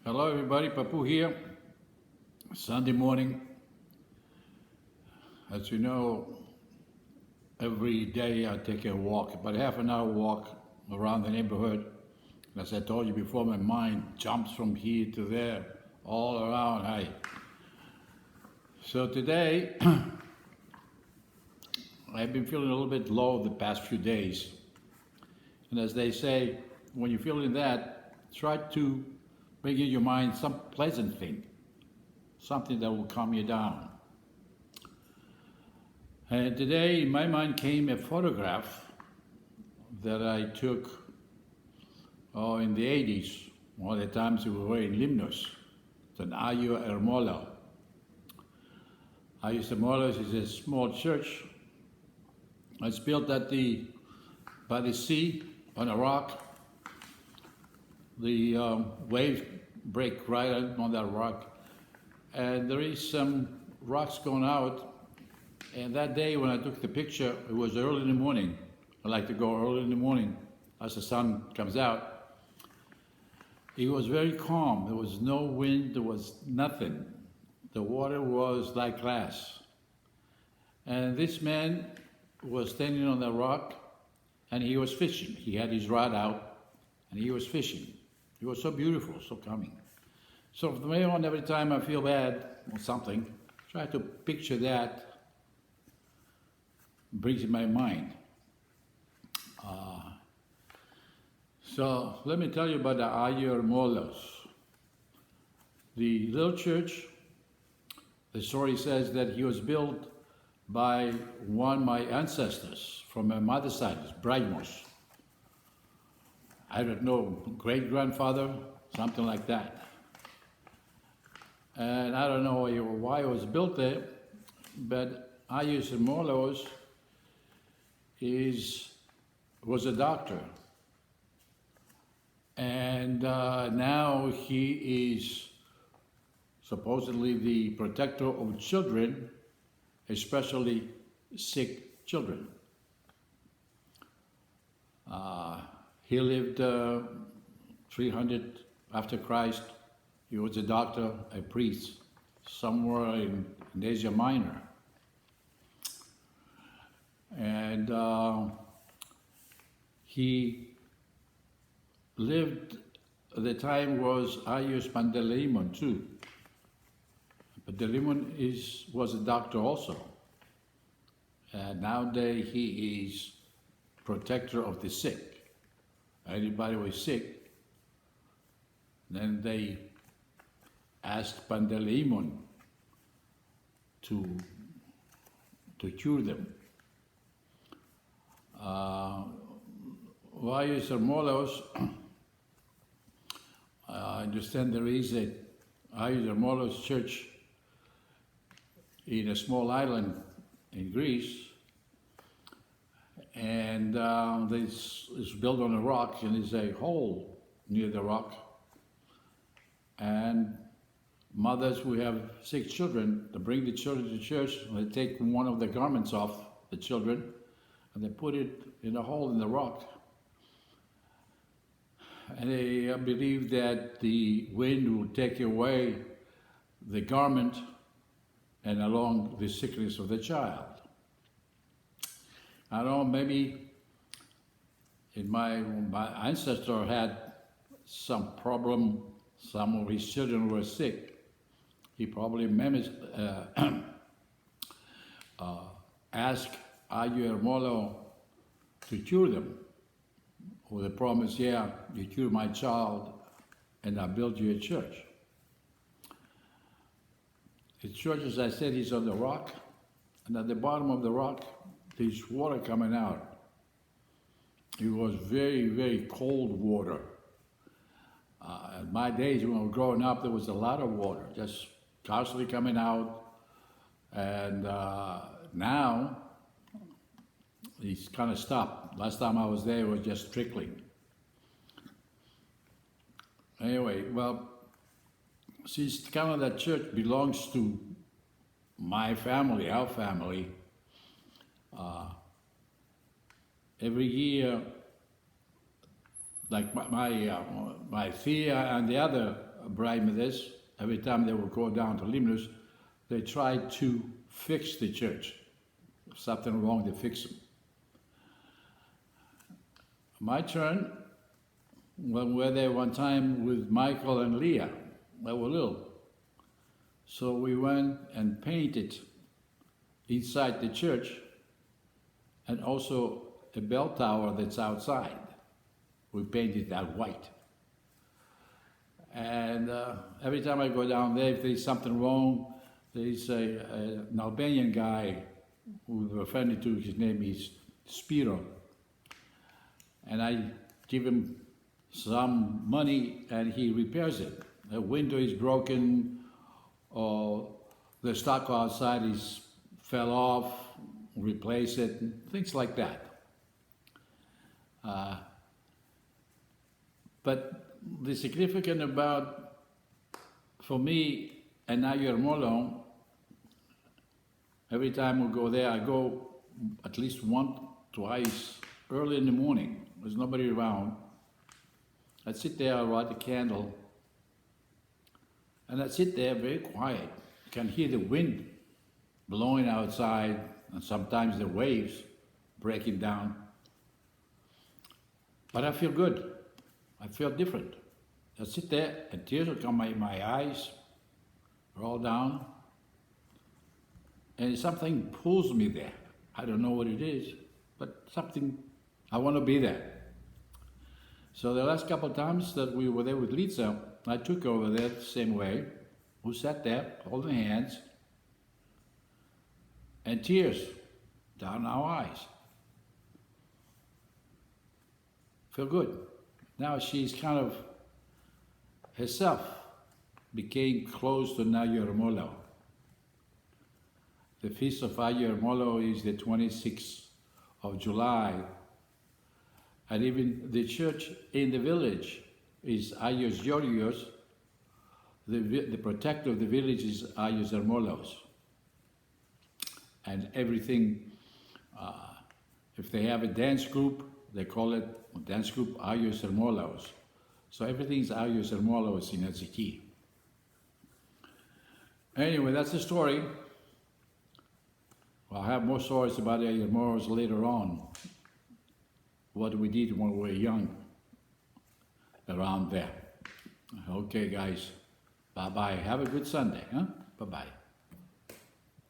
Hello everybody, Papu here. Sunday morning. As you know, every day I take a walk, about half an hour walk around the neighborhood. As I told you before, my mind jumps from here to there, all around. So today, I've been feeling a little bit low the past few days. And as they say, when you're feeling that, try to bring in your mind some pleasant thing, something that will calm you down. And today in my mind came a photograph that I took in the 80s, one of the times we were in Limnos, Saint Ermolaos. Saint Ermolaos is a small church. It's built by the sea on a rock. The waves break right on that rock, and there is some rocks going out. And that day when I took the picture, it was early in the morning. I like to go early in the morning as the sun comes out. It was very calm. There was no wind. There was nothing. The water was like glass. And this man was standing on the rock, and he was fishing. He had his rod out, and he was fishing. It was so beautiful, so calming. So from then on, every time I feel bad or something, try to picture that, brings in my mind. So let me tell you about the Saint Ermolaos. The little church, the story says that he was built by one of my ancestors from my mother's side, Brightmoss. I don't know, great-grandfather, something like that. And I don't know why it was built there, but Saint Ermolaos was a doctor. And now he is supposedly the protector of children, especially sick children. He lived 300 after Christ. He was a doctor, a priest, somewhere in Asia Minor. And he lived, at the time was Ius Pandelimon too. Pandelimon was a doctor also. And nowadays he is protector of the sick. Anybody was sick, then they asked Pandelimon to cure them. Saint Ermolaos, I understand there is a Saint Ermolaos church in a small island in Greece, and this is built on a rock, and there's a hole near the rock. And mothers who have sick children, they bring the children to church, and they take one of the garments off the children, and they put it in a hole in the rock. And they believe that the wind will take away the garment and along the sickness of the child. I don't know, maybe my ancestor had some problem, some of his children were sick. He probably asked Saint Ermolaos to cure them, with the promise, yeah, you cure my child and I'll build you a church. The church, as I said, is on the rock, and at the bottom of the rock, there's water coming out. It was very, very cold water. In my days when I was growing up, there was a lot of water, just constantly coming out. And now, it's kind of stopped. Last time I was there, it was just trickling. Anyway, well, since kind of that church belongs to my family, our family, every year, like my Thea and the other bribe me this. Every time they would go down to Limnos, they tried to fix the church. If something wrong, they fix them. My turn, when we were there one time with Michael and Leah, they were little. So we went and painted inside the church and also a bell tower that's outside. We painted that white. And every time I go down there, if there's something wrong, there's an Albanian guy who we're friendly to, his name is Spiro. And I give him some money and he repairs it. The window is broken, or the stucco outside fell off, replace it, things like that. But the significant about, for me, and now Saint Ermolaos, every time we go there, I go at least once, twice, early in the morning. There's nobody around. I'd sit there, I'd light a candle, and I'd sit there very quiet. You can hear the wind blowing outside, and sometimes the waves breaking down. But I feel good. I feel different. I sit there, and tears will come in my eyes, roll down, and something pulls me there. I don't know what it is, but something, I want to be there. So the last couple of times that we were there with Lisa, I took her over there the same way. We sat there, holding hands, and tears down our eyes. Feel good. Now she's kind of, herself, became close to Saint Ermolaos. The feast of Saint Ermolaos is the 26th of July. And even the church in the village is Agios Georgios. The protector of the village is Saint Ermolaos. And everything, if they have a dance group, they call it dance group Saint Ermolaos. So everything's Saint Ermolaos in Atsiki. Anyway, that's the story. I'll have more stories about Saint Ermolaos later on. What we did when we were young around there. Okay, guys. Bye-bye. Have a good Sunday. Huh? Bye-bye.